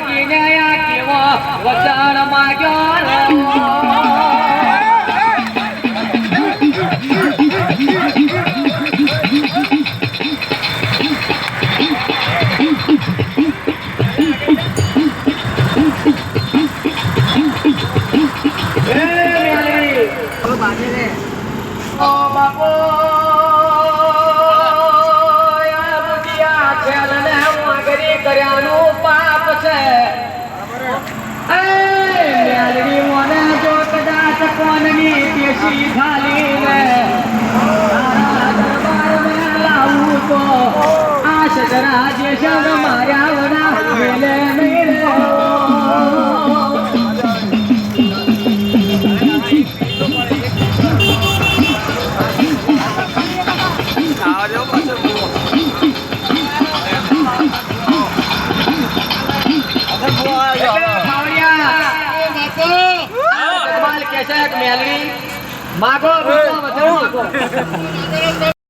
માગીને આ કેવો વચન માગ્યો રે કર્યાનું પાપ છે મેલડી મને જો કદાચ કોનની પેશી ખાલીને તારા દરબારમાં લાવું તો આ સજરા જે શબ્દ માર્યા વના મેલે નહીં રે મેલડી માગો